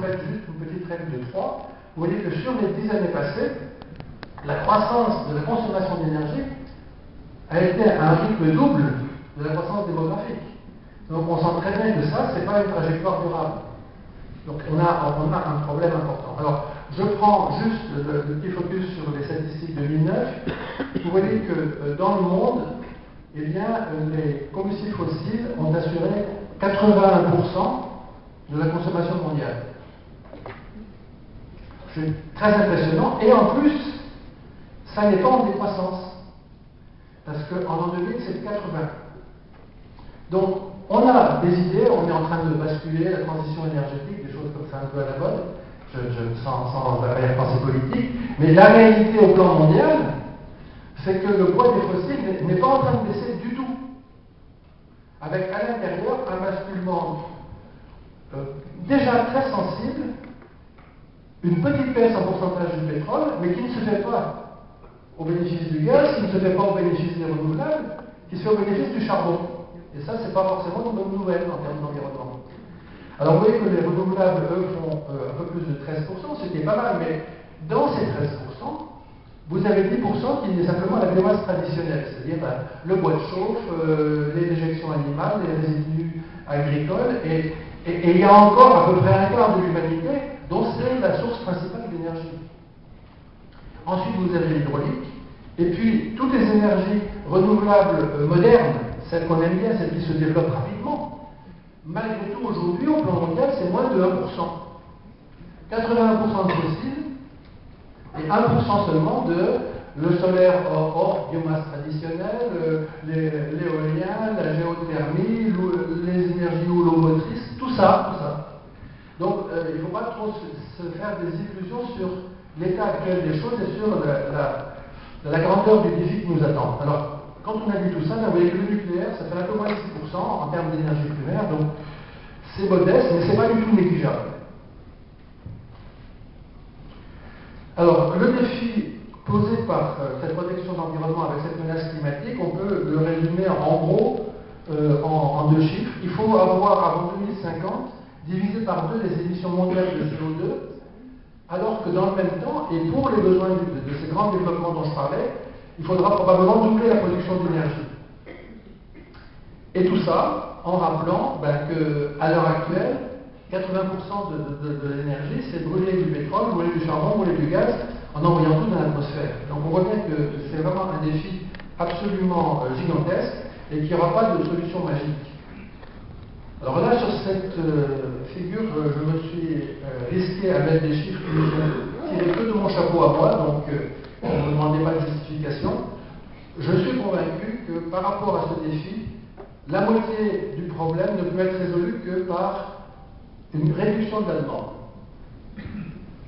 faites juste une petite règle de 3, vous voyez que sur les 10 années passées, la croissance de la consommation d'énergie a été à un rythme double de la croissance démographique. Donc on sent très bien que ça, ce n'est pas une trajectoire durable. Donc on a un problème important. Alors, je prends juste le petit focus sur les statistiques 2009. Vous voyez que dans le monde, eh bien, les combustibles fossiles ont assuré 81% de la consommation mondiale. C'est très impressionnant. Et en plus, ça n'est pas en décroissance. Parce qu'en l'an 2000, c'est 80. Donc, on a des idées, on est en train de basculer la transition énergétique, des choses comme ça un peu à la mode, sans arrière-pensée politique, mais la réalité au plan mondial, c'est que le poids des fossiles n'est pas en train de baisser du tout. Avec à l'intérieur un basculement déjà très sensible, une petite baisse en pourcentage du pétrole, mais qui ne se fait pas au bénéfice du gaz, qui ne se fait pas au bénéfice des renouvelables, qui se fait au bénéfice du charbon. Et ça, c'est pas forcément une bonne nouvelle en termes d'environnement. Alors vous voyez que les renouvelables, eux, font un peu plus de 13%, ce qui est pas mal, mais dans ces 13%, vous avez 10% qui est simplement la biomasse traditionnelle, c'est-à-dire le bois de chauffe, les déjections animales, les résidus agricoles, et il y a encore à peu près un quart de l'humanité dont c'est la source principale d'énergie. Ensuite, vous avez l'hydraulique, et puis toutes les énergies renouvelables modernes, celles qu'on aime bien, celles qui se développent rapidement, malgré tout, aujourd'hui, au plan mondial, c'est moins de 1%. 81% de fossiles et 1% seulement de le solaire hors biomasse traditionnelle, l'éolien, la géothermie, les énergies houlomotrices, tout ça. Donc, il ne faut pas trop se faire des illusions sur l'état actuel des choses et sur la grandeur du défi qui nous attend. Alors, quand on a dit tout ça, vous voyez que le nucléaire, ça fait un peu moins de 6% en termes d'énergie primaire, donc c'est modeste, mais ce n'est pas du tout négligeable. Alors, le défi posé par cette protection de l'environnement avec cette menace climatique, on peut le résumer en gros en deux chiffres. Il faut avoir, avant 2050, divisé par 2 les émissions mondiales de CO2, alors que dans le même temps, et pour les besoins de ces grands développements dont je parlais, il faudra probablement doubler la production d'énergie. Et tout ça en rappelant qu'à l'heure actuelle, 80% de l'énergie, c'est brûler du pétrole, brûler du charbon, brûler du gaz, en envoyant tout dans l'atmosphère. Donc on voit bien que c'est vraiment un défi absolument gigantesque et qu'il n'y aura pas de solution magique. Alors là, sur cette figure, je me suis risqué à mettre des chiffres qui ne sont tirés que de mon chapeau à moi, donc ne me demandez pas de justification. Je suis convaincu que par rapport à ce défi, la moitié du problème ne peut être résolue que par une réduction de la demande.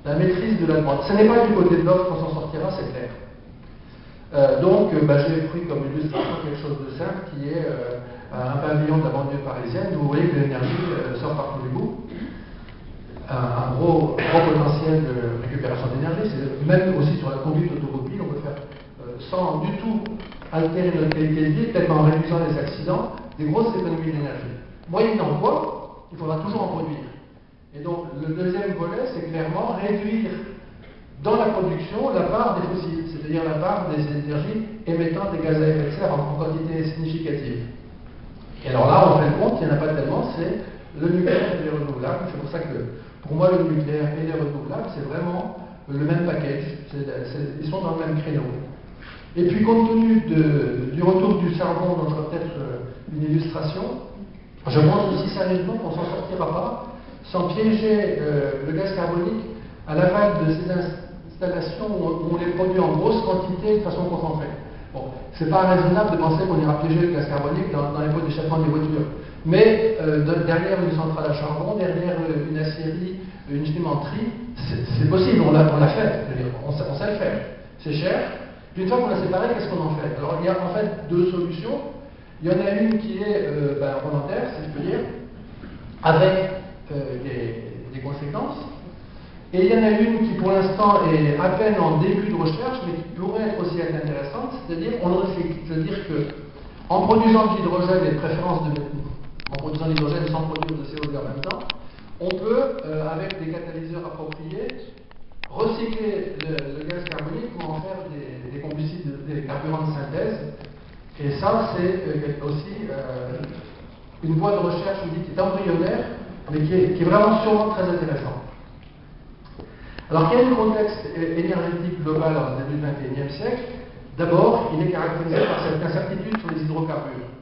La maîtrise de la demande. Ce n'est pas du côté de l'offre qu'on s'en sortira, c'est clair. Donc, j'ai pris comme illustration quelque chose de simple qui est un pavillon de la banlieue parisienne. Vous voyez que l'énergie sort par tous les bouts. Un gros potentiel de récupération d'énergie. C'est même aussi sur la conduite automobile, on peut faire sans du tout altérer notre qualité de vie, peut-être en réduisant les accidents, des grosses économies d'énergie. Moyennant quoi, il faudra toujours en produire. Et donc, le deuxième volet, c'est clairement réduire dans la production la part des fossiles, c'est-à-dire la part des énergies émettant des gaz à effet de serre en quantité significative. Et alors là, on fait le compte, il n'y en a pas tellement, c'est le nucléaire et les renouvelables. C'est pour ça que, pour moi, le nucléaire et les renouvelables, c'est vraiment le même package. Ils sont dans le même créneau. Et puis, compte tenu du retour du charbon, dont j'aurai peut-être une illustration, je pense aussi sérieusement qu'on ne s'en sortira pas sans piéger le gaz carbonique à l'aval de ces installations où on les produit en grosse quantité de façon concentrée. Bon, c'est pas raisonnable de penser qu'on ira piéger le gaz carbonique dans les pots d'échappement des voitures. Mais derrière une centrale à charbon, derrière une aciérie, une cimenterie, c'est possible, on l'a fait. On sait le faire. C'est cher. Puis une fois qu'on l'a séparé, qu'est-ce qu'on en fait? Alors il y a en fait 2 solutions. Il y en a une qui est volontaire, si je peux dire, avec des conséquences. Et il y en a une qui, pour l'instant, est à peine en début de recherche, mais qui pourrait être aussi intéressante, c'est-à-dire que en produisant de l'hydrogène et de préférence en produisant de l'hydrogène sans produire de CO2 en même temps, on peut, avec des catalyseurs appropriés, recycler le gaz carbonique pour en faire des combustibles, des carburants de synthèse. Et ça, c'est aussi une voie de recherche, je vous dis, qui est embryonnaire, mais qui est vraiment sûrement très intéressante. Alors, quel est le contexte énergétique global au début du XXIe siècle? D'abord, il est caractérisé par cette incertitude sur les hydrocarbures.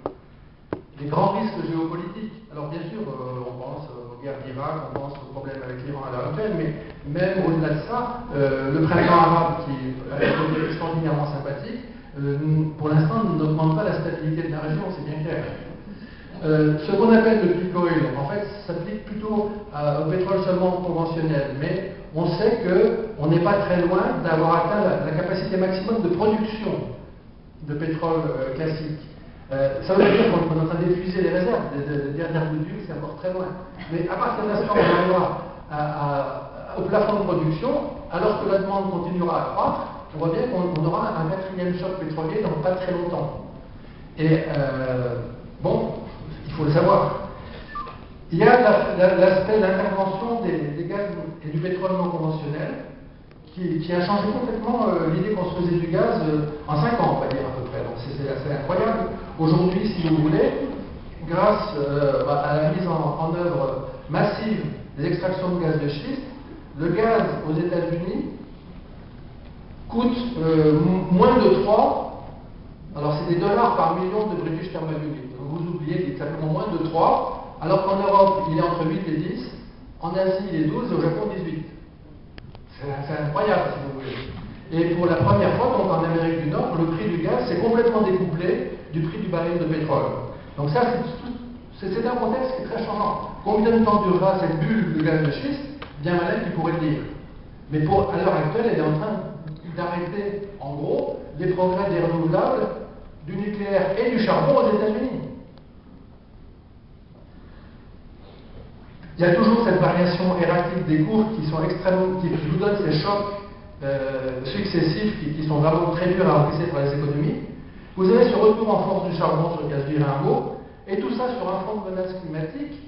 Les grands risques géopolitiques. Alors, bien sûr, on pense aux guerres d'Irak, on pense aux problèmes avec l'Iran à l'heure actuelle, mais même au-delà de ça, le printemps arabe, qui est extraordinairement sympathique, pour l'instant, n'augmente pas la stabilité de la région, c'est bien clair. Ce qu'on appelle le peak oil, en fait, s'applique plutôt au pétrole seulement conventionnel, mais on sait qu'on n'est pas très loin d'avoir atteint la capacité maximum de production de pétrole classique. Ça veut dire qu'on est en train d'épuiser les réserves, les dernières gouttes d'huile, c'est encore très loin. Mais à partir de l'instant où on arrivera au plafond de production, alors que la demande continuera à croître, on voit bien qu'on aura un quatrième choc pétrolier dans pas très longtemps. Et bon, il faut le savoir. Il y a l'aspect de l'intervention des gaz et du pétrole non conventionnel qui a changé complètement l'idée qu'on se faisait du gaz en 5 ans, on va dire à peu près. Donc c'est assez incroyable. Aujourd'hui, si vous voulez, grâce à la mise en œuvre massive des extractions de gaz de schiste, le gaz aux États-Unis coûte moins de 3, alors c'est des dollars par million de British Thermal Unit. Donc vous oubliez qu'il est simplement moins de 3, alors qu'en Europe, il est entre 8 et 10, en Asie, il est 12 et au Japon, 18. C'est incroyable, si vous voulez. Et pour la première fois, donc en Amérique du Nord, le prix du gaz s'est complètement découplé du prix du baril de pétrole. Donc ça, c'est un contexte qui est très changeant. Combien de temps durera cette bulle de gaz de schiste? Bien malin qui pourrait le dire. Mais à l'heure actuelle, elle est en train d'arrêter, en gros, les progrès des renouvelables, du nucléaire et du charbon aux États-Unis. Il y a toujours cette variation erratique des cours qui sont extrêmement, qui nous donnent ces chocs successifs qui sont vraiment très durs à encaisser par les économies. Vous avez ce retour en force du charbon sur le gaz du Rimbaud, et tout ça sur un fond de menace climatique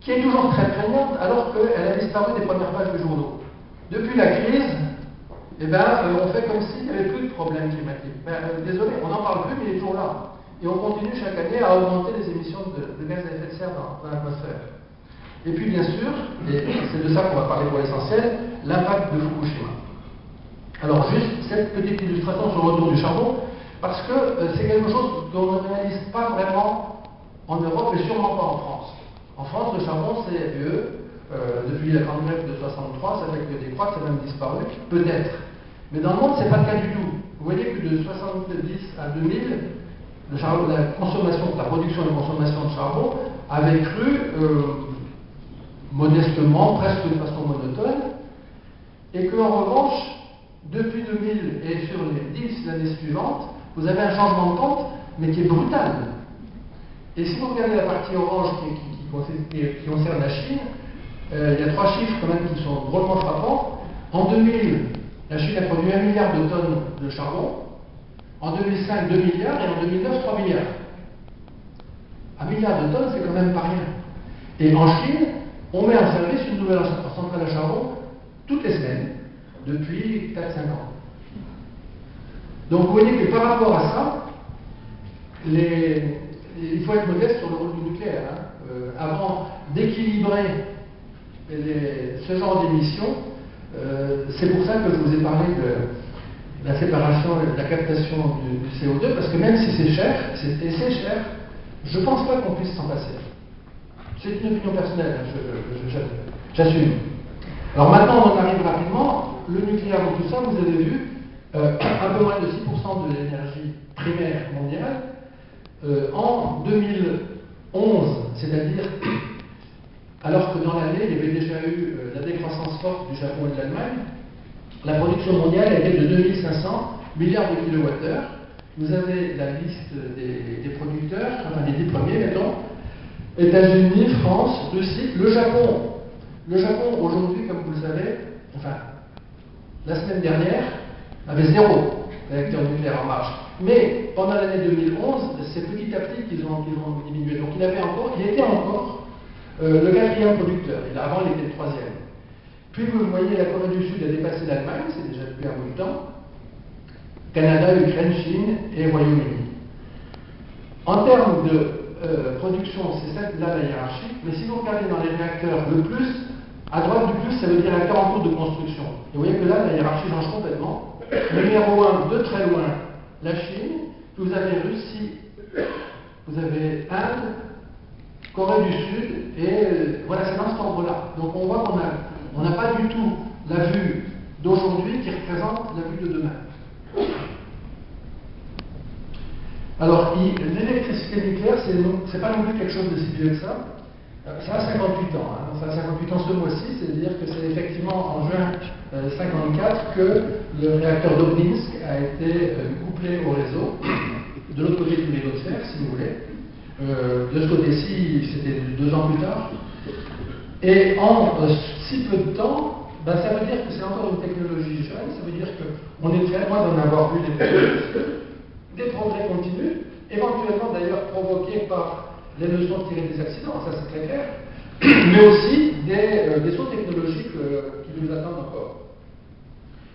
qui est toujours très prégnante alors qu'elle a disparu des premières pages des journaux. Depuis la crise, on fait comme s'il n'y avait plus de problème climatique. Désolé, on n'en parle plus, mais il est toujours là. Et on continue chaque année à augmenter les émissions de gaz à effet de serre dans l'atmosphère. Et puis bien sûr, et c'est de ça qu'on va parler pour l'essentiel, l'impact de Fukushima. Alors juste cette petite illustration sur le retour du charbon, parce que c'est quelque chose qu'on ne réalise pas vraiment en Europe et sûrement pas en France. En France, le charbon, c'est depuis la grande grève de 63, ça fait que décroître, ça a même disparu, peut-être. Mais dans le monde, c'est pas le cas du tout. Vous voyez que de 70 à 2000, la production et la consommation de charbon avait cru modestement, presque de façon monotone, et qu'en revanche, depuis 2000 et sur les 10 années suivantes, vous avez un changement de compte, mais qui est brutal. Et si vous regardez la partie orange qui concerne la Chine, il y a 3 chiffres quand même qui sont drôlement frappants. En 2000, la Chine a produit 1 milliard de tonnes de charbon. En 2005, 2 milliards, et en 2009, 3 milliards. 1 milliard de tonnes, c'est quand même pas rien. Et en Chine, on met en service une nouvelle centrale à charbon toutes les semaines, depuis 4-5 ans. Donc vous voyez que par rapport à ça, il faut être modeste sur le rôle du nucléaire. Avant d'équilibrer ce genre d'émissions, c'est pour ça que je vous ai parlé de la séparation et de la captation du CO2, parce que même si c'est cher, et c'est cher, je ne pense pas qu'on puisse s'en passer. C'est une opinion personnelle, j'assume. Alors maintenant, on en arrive rapidement. Le nucléaire dans tout ça, vous avez vu, un peu moins de 6% de l'énergie primaire mondiale. En 2011, c'est-à-dire alors que dans l'année, il y avait déjà eu la décroissance forte du Japon et de l'Allemagne, la production mondiale était de 2500 milliards de kilowattheures. Vous avez la liste des producteurs, enfin les 10 premiers, mettons. États-Unis, France, Russie, le Japon. Le Japon, aujourd'hui, comme vous le savez, enfin, la semaine dernière, avait 0 réacteur nucléaire en marche. Mais pendant l'année 2011, c'est petit à petit qu'ils ont diminué. Donc il était encore le quatrième producteur. Avant, il était le troisième. Puis vous voyez, la Corée du Sud a dépassé l'Allemagne, c'est déjà depuis un bout de temps. Canada, Ukraine, Chine et Royaume-Uni. En termes de production, c'est celle-là la hiérarchie, mais si vous regardez dans les réacteurs, le plus, à droite du plus, ça veut dire réacteur en cours de construction. Et vous voyez que là, la hiérarchie change complètement. Numéro 1, de très loin, la Chine, vous avez Russie, vous avez Inde, Corée du Sud, et voilà, c'est dans cet ordre-là. Donc on voit qu'on n'a pas du tout la vue d'aujourd'hui qui représente la vue de demain. Alors, l'électricité nucléaire, c'est pas non plus quelque chose de si vieux que ça. Ça a 58 ans. Hein. Ça a 58 ans ce mois-ci, c'est-à-dire que c'est effectivement en juin 1954 que le réacteur d'Obninsk a été couplé au réseau, de l'autre côté du métosphère, si vous voulez. De ce côté-ci, c'était 2 ans plus tard. Et en si peu de temps, ben, ça veut dire que c'est encore une technologie jeune, ça veut dire qu'on est très loin d'en avoir vu des progrès continus, éventuellement d'ailleurs provoqués par les leçons tirées des accidents, ça c'est très clair, mais aussi des sauts technologiques qui nous attendent encore.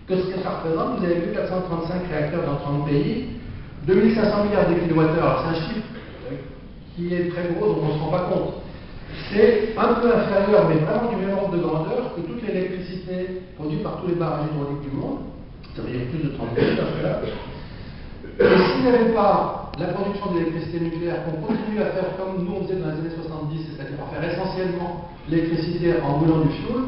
Qu'est-ce que ça représente? Vous avez vu 435 réacteurs dans 30 pays, 2500 milliards de kilowattheures. Alors c'est un chiffre qui est très gros, dont on ne se rend pas compte. C'est un peu inférieur, mais vraiment du même ordre de grandeur que toute l'électricité produite par tous les barrages hydrauliques du monde. Ça veut dire plus de 30 pays dans ce cas-là. Et s'il n'y avait pas la production d'électricité nucléaire, qu'on continue à faire comme nous on faisait dans les années 70, c'est-à-dire à faire essentiellement l'électricité en brûlant du fioul,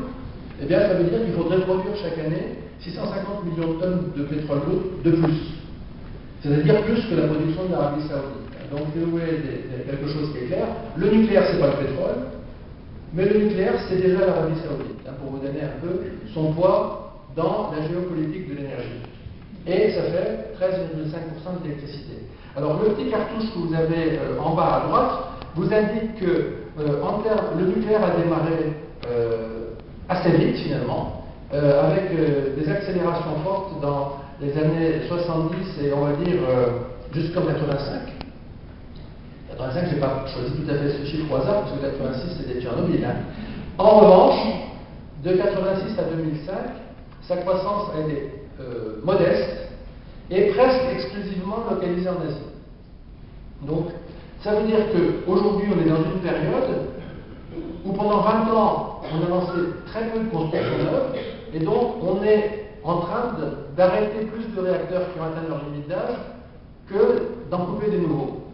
eh bien ça veut dire qu'il faudrait produire chaque année 650 millions de tonnes de pétrole brut de plus. C'est-à-dire plus que la production de l'Arabie Saoudite. Donc vous voyez quelque chose qui est clair. Le nucléaire, c'est pas le pétrole, mais le nucléaire, c'est déjà l'Arabie Saoudite, hein, pour vous donner un peu son poids dans la géopolitique de l'énergie. Et ça fait 13,5% de l'électricité. Alors le petit cartouche que vous avez en bas à droite vous indique que le nucléaire a démarré assez vite finalement, avec des accélérations fortes dans les années 70 et on va dire jusqu'en 85. 85, je n'ai pas choisi tout à fait ce chiffre au hasard, parce que 86 c'était Tchernobyl. Hein. En revanche, de 86 à 2005, sa croissance a été modeste et presque exclusivement localisée en Asie. Donc, ça veut dire qu'aujourd'hui, on est dans une période où pendant 20 ans, on a lancé très peu de construction neuve, et donc on est en train d'arrêter plus de réacteurs qui ont atteint leur limite d'âge que d'en couper des nouveaux.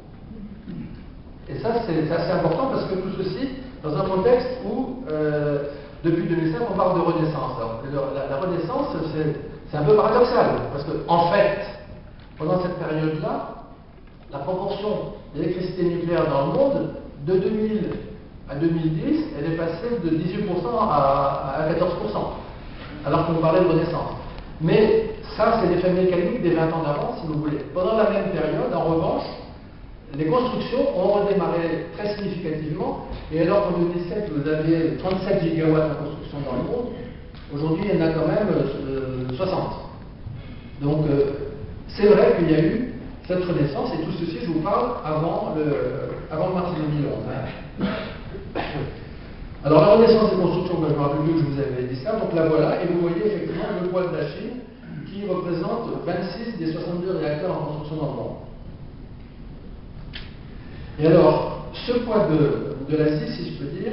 Et ça, c'est assez important parce que tout ceci, dans un contexte où, depuis 2005, on parle de renaissance. Alors, la renaissance, c'est un peu paradoxal, parce qu'en fait, pendant cette période-là, la proportion d'électricité nucléaire dans le monde, de 2000 à 2010, elle est passée de 18% à 14%, alors qu'on parlait de renaissance. Mais ça, c'est l'effet mécanique des 20 ans d'avant, si vous voulez. Pendant la même période, en revanche, les constructions ont redémarré très significativement, et alors qu'en 2017, vous aviez 37 gigawatts de construction dans le monde, aujourd'hui, il y en a quand même 60. Donc, c'est vrai qu'il y a eu cette renaissance, et tout ceci, je vous parle avant mars 2011. Hein. Alors, la renaissance des constructions, je me rappelle plus que je vous avais dit ça, donc la voilà, et vous voyez effectivement le poids de la Chine, qui représente 26 des 62 réacteurs en construction dans le monde. Et alors, ce poids de l'Asie, si je peux dire,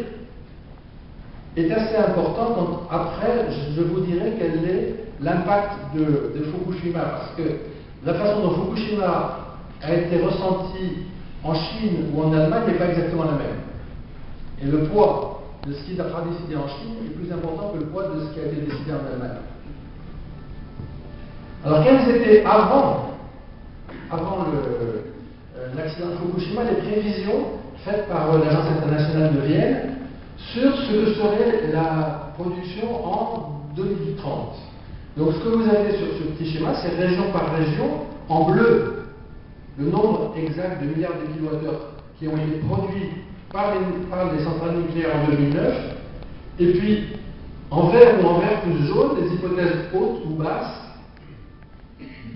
est assez important quand, après, je vous dirai quel est l'impact de Fukushima, parce que la façon dont Fukushima a été ressenti en Chine ou en Allemagne n'est pas exactement la même. Et le poids de ce qui sera décidé en Chine est plus important que le poids de ce qui a été décidé en Allemagne. Alors, quelles étaient avant l'accident de Fukushima, les prévisions faites par l'Agence internationale de Vienne sur ce que serait la production en 2030. Donc ce que vous avez sur ce petit schéma, c'est région par région, en bleu, le nombre exact de milliards de kilowattheures qui ont été produits par les centrales nucléaires en 2009, et puis en vert ou en vert plus jaune, les hypothèses hautes ou basses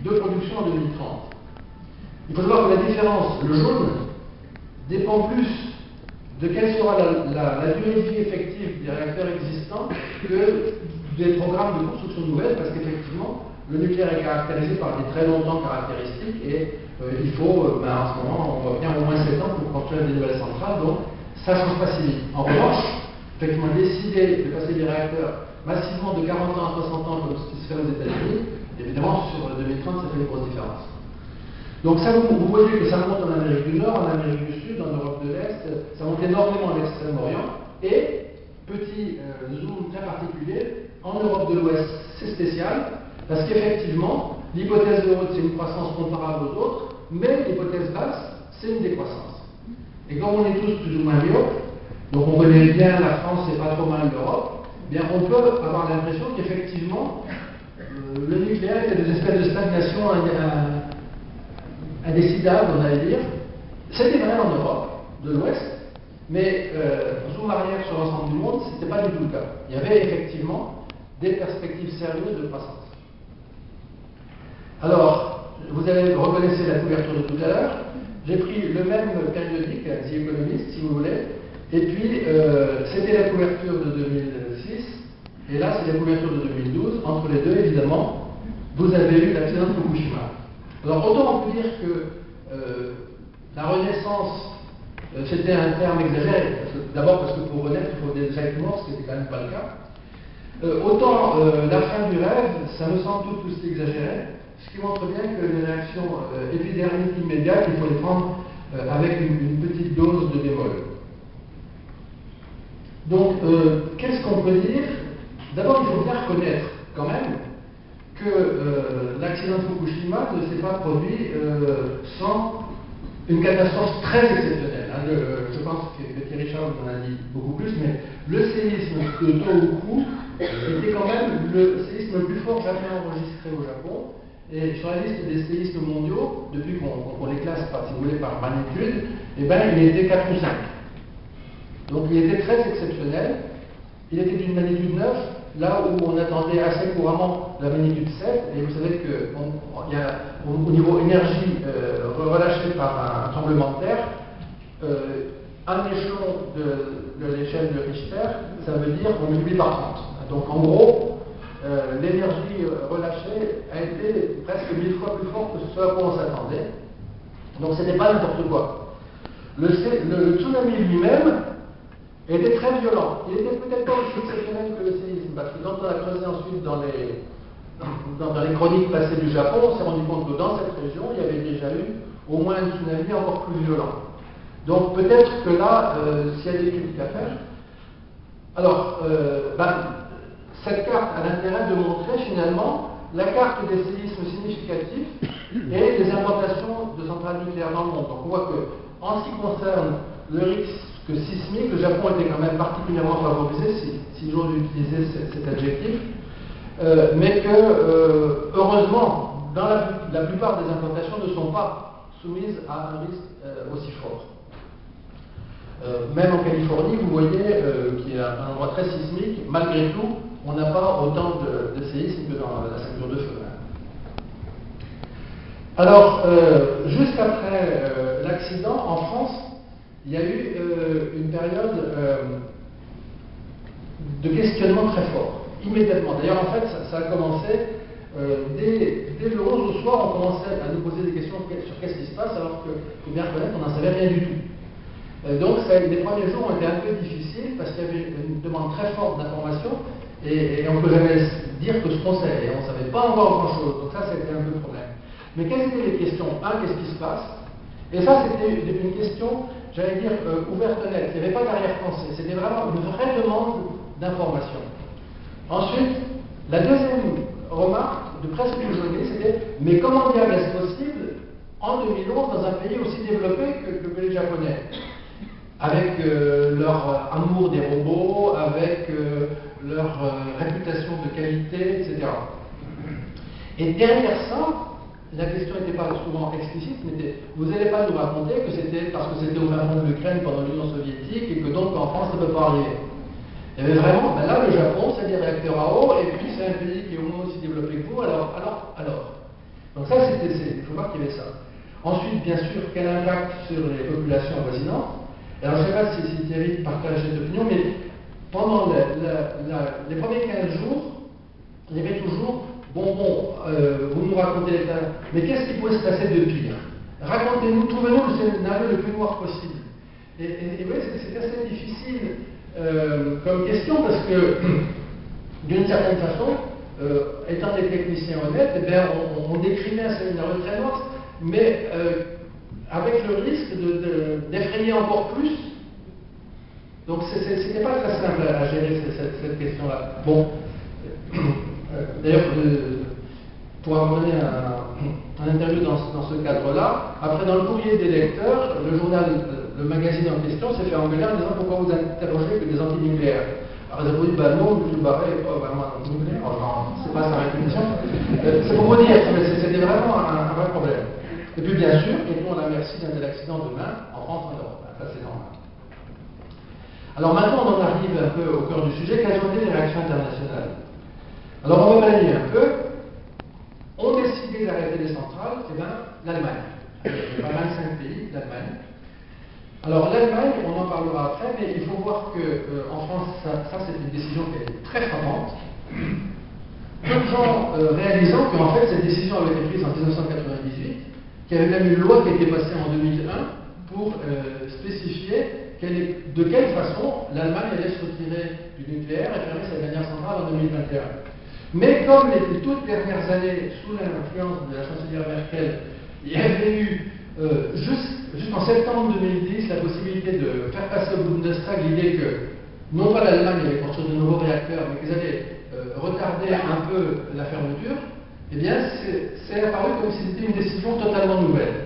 de production en 2030. Il faut savoir que la différence, le jaune, dépend plus de quelle sera la durée de vie effective des réacteurs existants que des programmes de construction nouvelle, parce qu'effectivement, le nucléaire est caractérisé par des très longs caractéristiques et il faut, en ce moment, on voit bien au moins 7 ans pour construire des nouvelles centrales, donc ça ne change pas si vite. En revanche, effectivement, décider de passer des réacteurs massivement de 40 ans à 60 ans, comme ce qui se fait aux États-Unis, évidemment, sur 2030, ça fait une grosse différence. Donc ça, vous voyez que ça monte en Amérique du Nord, en Amérique du Sud, en Europe de l'Est, ça monte énormément à l'Extrême-Orient, et, petit zoom très particulier, en Europe de l'Ouest, c'est spécial, parce qu'effectivement, l'hypothèse de haute, c'est une croissance comparable aux autres, mais l'hypothèse basse, c'est une décroissance. Et comme on est tous plus ou moins myopes, donc on connaît bien la France et pas trop mal l'Europe, bien on peut avoir l'impression qu'effectivement, le nucléaire, il y a des espèces de stagnation indécidable, on allait dire. C'était vrai en Europe de l'Ouest, mais en sous-arrière sur l'ensemble du monde, ce n'était pas du tout le cas. Il y avait effectivement des perspectives sérieuses de croissance. Alors, vous reconnaissez la couverture de tout à l'heure. J'ai pris le même périodique, The Economist, si vous voulez, et puis c'était la couverture de 2006, et là c'est la couverture de 2012. Entre les deux, évidemment, vous avez eu l'accident de Fukushima. Alors, autant on peut dire que la renaissance, c'était un terme exagéré. D'abord parce que pour renaître, il faut déjà être mort, ce qui n'était quand même pas le cas. Autant la fin du rêve, ça me semble tout aussi exagéré, ce qui montre bien que les réactions épidermiques immédiates, il faut les prendre avec une petite dose de bémol. Donc, qu'est-ce qu'on peut dire? D'abord, il faut bien reconnaître quand même que l'accident de Fukushima ne s'est pas produit sans une catastrophe très exceptionnelle. Je pense que Thierry Charles en a dit beaucoup plus, mais le séisme de Tohoku était quand même le séisme le plus fort jamais enregistré au Japon. Et sur la liste des séismes mondiaux, depuis qu'on les classe, si vous voulez, par magnitude, eh ben, il était 4 ou 5. Donc il était très exceptionnel. Il était d'une magnitude 9, là où on attendait assez couramment la magnitude 7, et vous savez qu'il y a au niveau énergie relâchée par un tremblement de terre, un échelon de l'échelle de Richter, ça veut dire on multiplie par 30. Donc en gros, l'énergie relâchée a été presque 1000 fois plus forte que ce à quoi on s'attendait. Donc ce n'était pas n'importe quoi. Le tsunami lui-même était très violent. Il était peut-être pas aussi exceptionnel que le séisme, parce que quand on a creusé ensuite dans les chroniques passées du Japon, on s'est rendu compte que dans cette région, il y avait déjà eu au moins un tsunami encore plus violent. Donc peut-être que là, s'il y a des critiques à faire. Alors, cette carte a l'intérêt de montrer finalement la carte des séismes significatifs et des implantations de centrales nucléaires dans le monde. Donc on voit que, en ce qui concerne le risque sismique, le Japon était quand même particulièrement favorisé, si j'ose utiliser cet adjectif, mais que, heureusement, dans la plupart des implantations ne sont pas soumises à un risque aussi fort. Même en Californie, vous voyez, qui est un endroit très sismique, malgré tout, on n'a pas autant de séismes que dans la ceinture de feu. Alors, juste après l'accident, en France, il y a eu une période de questionnement très fort, immédiatement. D'ailleurs, en fait, ça a commencé dès le 11 au soir, on commençait à nous poser des questions sur qu'est-ce qui se passe, alors qu'il faut bien reconnaître qu'on n'en savait rien du tout. Donc, les premiers jours ont été un peu difficiles parce qu'il y avait une demande très forte d'informations et on ne peut jamais dire que ce qu'on sait, et on ne savait pas encore grand-chose. Donc ça, c'était un peu le problème. Mais quelles étaient les questions? Qu'est-ce qui se passe? Et ça, c'était une question, j'allais dire, ouverte nette. Il n'y avait pas d'arrière-pensée. C'était vraiment une vraie demande d'information. Ensuite, la deuxième remarque, de presque tout journée, c'était « Mais comment diable est-ce possible, en 2011, dans un pays aussi développé que les Japonais ?» avec leur amour des robots, avec leur réputation de qualité, etc. Et derrière ça, la question n'était pas souvent explicite, mais vous n'allez pas nous raconter que c'était parce que c'était au fin fond de l'Ukraine pendant l'Union soviétique et que donc en France ça ne peut pas arriver. Il y avait vraiment, là le Japon c'est des réacteurs à eau et puis c'est un pays qui est au moins aussi développé que vous, alors. Donc ça il faut voir qu'il y avait ça. Ensuite, bien sûr, quel impact sur les populations avoisinantes? Alors je ne sais pas si Thierry partage cette opinion, mais pendant les premiers 15 jours, il y avait toujours, vous nous racontez l'état, mais qu'est-ce qui pouvait se passer de pire? Racontez-nous, trouvez-nous le scénario le plus noir possible. Et oui, c'est assez difficile comme question parce que, d'une certaine façon, étant des techniciens honnêtes, eh bien, on décrivait un scénario très noir, mais avec le risque d'effrayer encore plus. Donc, c'était pas très simple à gérer cette question-là. Bon, d'ailleurs, pour avoir donné un interview dans ce cadre-là, après, dans le courrier des lecteurs, le magazine en question s'est fait engueuler en disant pourquoi vous interrogez que des antinucléaires. Alors ils ont dit, non, je barrais, pas vraiment antinucléaire, c'est pas sa réputation. C'est pour vous dire, c'était vraiment un vrai problème. Et puis bien sûr, mettons à la merci d'un tel accident demain en rentrant en Europe. Ça c'est normal. Alors maintenant, on en arrive un peu au cœur du sujet, quelles ont été les réactions internationales? Alors on va balayer un peu. On décidé d'arrêter les centrales, eh bien, l'Allemagne. Il y a pas 25 pays, l'Allemagne. Alors l'Allemagne, on en parlera après, mais il faut voir qu'en France, ça c'est une décision qui est très frappante. Peu de gens réalisant qu'en fait cette décision avait été prise en 1998, qu'il y avait même une loi qui a été passée en 2001 pour spécifier de quelle façon l'Allemagne allait se retirer du nucléaire et fermer sa dernière centrale en 2021. Mais comme les toutes dernières années, sous l'influence de la chancelière Merkel, il y avait eu jusqu'en septembre 2010 la possibilité de faire passer au Bundestag l'idée que non pas l'Allemagne allait construire de nouveaux réacteurs, mais qu'ils allaient retarder un peu la fermeture, eh bien c'est apparu comme si c'était une décision totalement nouvelle.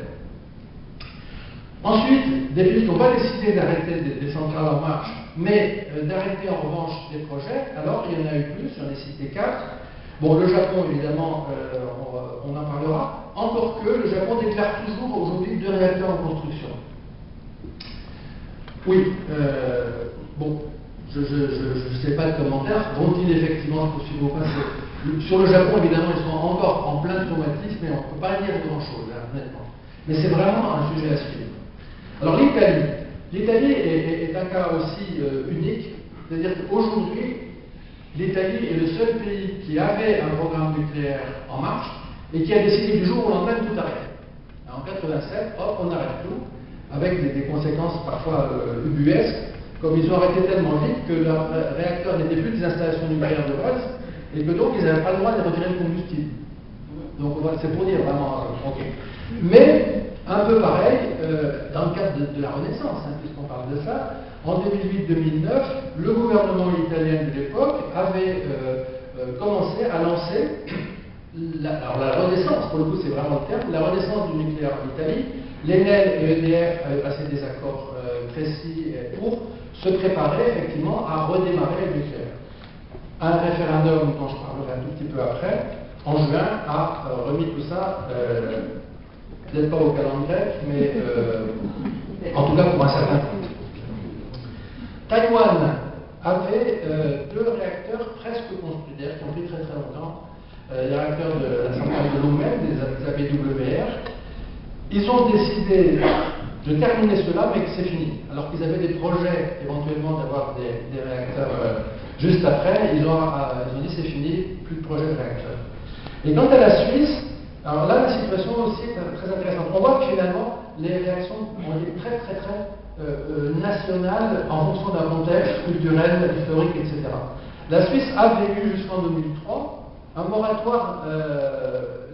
Ensuite, des pays qui n'ont pas décidé d'arrêter des centrales en marche, mais d'arrêter en revanche des projets, alors il y en a eu plus, j'en ai cité 4. Bon, le Japon, évidemment, on en parlera, encore que le Japon déclare toujours aujourd'hui 2 réacteurs en construction. Oui, bon, je ne sais pas de commentaires, vont-ils effectivement poursuivre ou pas? Sur le Japon, évidemment, ils sont encore en plein traumatisme, mais on ne peut pas dire grand-chose, honnêtement. Mais c'est vraiment un sujet à suivre. Alors l'Italie. L'Italie est un cas aussi unique, c'est-à-dire qu'aujourd'hui, l'Italie est le seul pays qui avait un programme nucléaire en marche et qui a décidé du jour au lendemain de tout arrêter. En 87, hop, on arrête tout, avec des conséquences parfois ubuesques, comme ils ont arrêté tellement vite que leur réacteur n'était plus des installations nucléaires de base et que donc ils n'avaient pas le droit de retirer le combustible. Donc c'est pour dire vraiment, ok. Mais un peu pareil, dans le cadre de la Renaissance, puisqu'on parle de ça, en 2008-2009, le gouvernement italien de l'époque avait commencé à lancer la renaissance, pour le coup c'est vraiment le terme, la renaissance du nucléaire en Italie. L'Enel et EDF avaient passé des accords précis pour se préparer effectivement à redémarrer le nucléaire. Un référendum dont je parlerai un tout petit peu après, en juin, a remis tout ça, peut-être pas au calendrier, mais en tout cas pour un certain temps. Taïwan avait 2 réacteurs presque construits, d'ailleurs qui ont pris très très longtemps, les réacteurs de la centrale de Loumel, des ABWR. Ils ont décidé de terminer cela, mais que c'est fini. Alors qu'ils avaient des projets éventuellement d'avoir des réacteurs juste après, ils ont dit c'est fini, plus de projet de réacteurs. Et quant à la Suisse, alors là la situation aussi est très intéressante. On voit que finalement les réactions ont été très nationales en fonction d'un contexte culturel, historique, etc. La Suisse avait eu jusqu'en 2003 un moratoire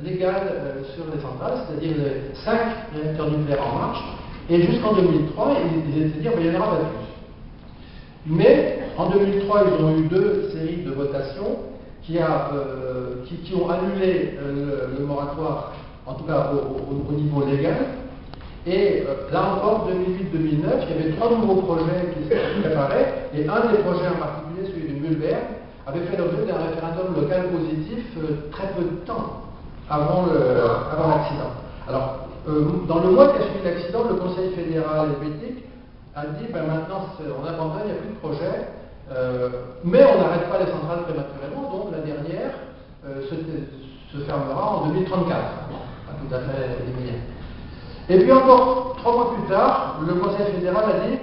légal sur les centrales, c'est-à-dire les 5 réacteurs nucléaires en marche, et jusqu'en 2003, ils étaient dit qu'il n'y en aura pas plus. Mais en 2003, ils ont eu 2 séries de votations qui ont annulé le moratoire, en tout cas au niveau légal. Et là encore, 2008-2009, il y avait 3 nouveaux projets qui se préparaient, et un des projets en particulier, celui de Mulberg, avait fait l'objet d'un référendum local positif très peu de temps avant l'accident. Alors, dans le mois qui a suivi l'accident, le Conseil fédéral helvétique a dit maintenant on abandonne, il n'y a plus de projet, mais on n'arrête pas les centrales prématurément, donc la dernière se fermera en 2034. Pas tout à fait immédiat. Et puis encore 3 mois plus tard, le Conseil fédéral a dit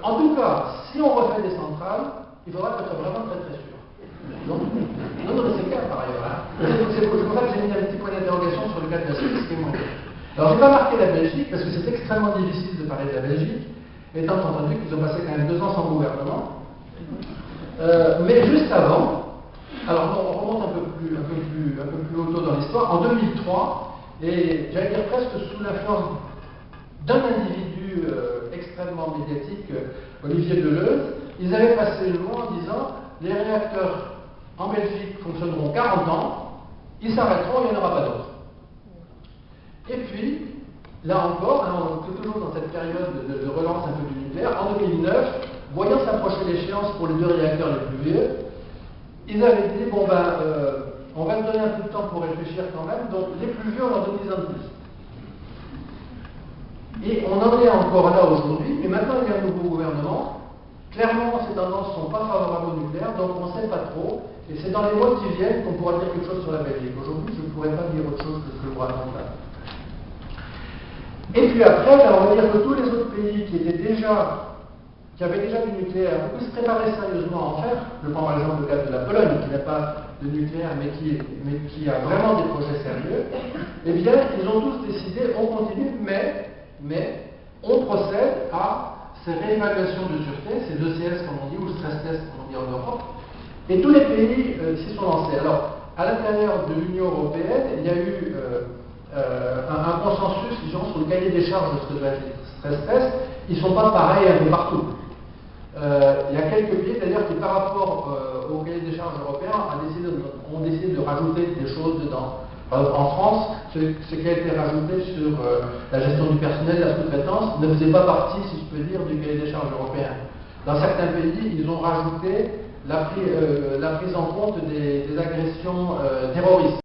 En tout cas, si on refait des centrales, il faudra être vraiment très très sûr. Donc, non, mais c'est clair par ailleurs. Hein. C'est pour ça que j'ai mis un petit point d'interrogation sur le cas de la Suisse, qui est moins clair. Alors, je n'ai pas marqué la Belgique, parce que c'est extrêmement difficile de parler de la Belgique, étant entendu qu'ils ont passé quand même 2 ans sans gouvernement. Mais juste avant, alors on remonte un peu plus haut dans l'histoire, en 2003, et j'allais dire presque sous l'influence d'un individu extrêmement médiatique, Olivier Deleuze, ils avaient passé une loi en disant les réacteurs en Belgique fonctionneront 40 ans, ils s'arrêteront, il n'y en aura pas d'autres. Et puis, là encore, hein, on est toujours dans cette période de relance un peu du nucléaire, en 2009, voyant s'approcher l'échéance pour les 2 réacteurs les plus vieux, ils avaient dit, bon ben, on va te donner un peu de temps pour réfléchir quand même, donc les plus vieux, on leur donne 10 ans de plus. Et on en est encore là aujourd'hui, mais maintenant il y a un nouveau gouvernement. Clairement, ces tendances ne sont pas favorables au nucléaire, donc on ne sait pas trop. Et c'est dans les mois qui viennent qu'on pourra dire quelque chose sur la Belgique. Aujourd'hui, je ne pourrais pas dire autre chose que ce que je vous raconte là. Et puis après, là, on va dire que tous les autres pays qui avaient déjà du nucléaire, on peut se préparer sérieusement à en faire. Je prends par exemple le cas de la Pologne, qui n'a pas de nucléaire, mais qui a vraiment des projets sérieux. Eh bien, ils ont tous décidé, on continue, mais on procède à ces réévaluations de sûreté, ces ECS comme on dit, ou stress test comme on dit en Europe, et tous les pays s'y sont lancés. Alors, à l'intérieur de l'Union européenne, il y a eu un consensus, disons, sur le cahier des charges de ce que doit être les stress tests. Ils ne sont pas pareils un peu partout. Il y a quelques pays d'ailleurs qui, par rapport au cahier des charges européen, ont décidé de rajouter des choses dedans. En France, ce qui a été rajouté sur la gestion du personnel, la sous-traitance, ne faisait pas partie, si je peux dire, du cahier des charges européen. Dans certains pays, ils ont rajouté la prise en compte des agressions terroristes.